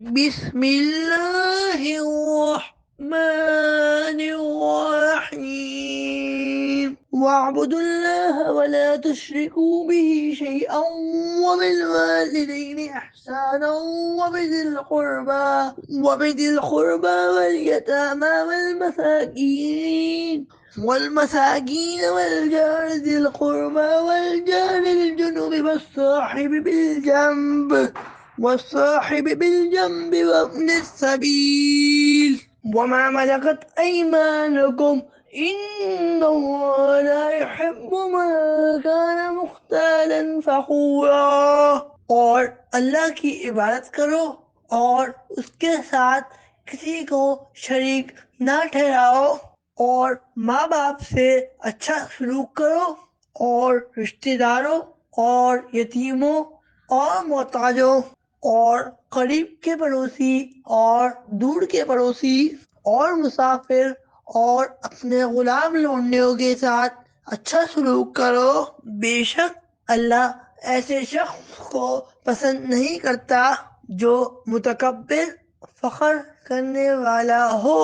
बिस्मिल्लाहिर्रहमानिर्रहीम वअब्दुल्लाह वला तुश्रिकू बिही शैअन वबिलवालिदैनि इहसाना वबिदिल क़ुरबा वल यतामा والمساكين والجار ذي القربى والجار الجنب والصاحب وابن السبيل وما ملكت أيمانكم إن الله لا يحب من كان مختالا فخورا। और अल्लाह की इबादत करो और उसके साथ किसी को शरीक ना ठहराओ और माँ बाप से अच्छा सलूक करो और रिश्तेदारों और यतीमों और मोहताजों और करीब के पड़ोसी और दूर के पड़ोसी और मुसाफिर और अपने गुलाम लौंडियों के साथ अच्छा सलूक करो। बेशक अल्लाह ऐसे शख्स को पसंद नहीं करता जो मुतकब्बिर फख्र करने वाला हो।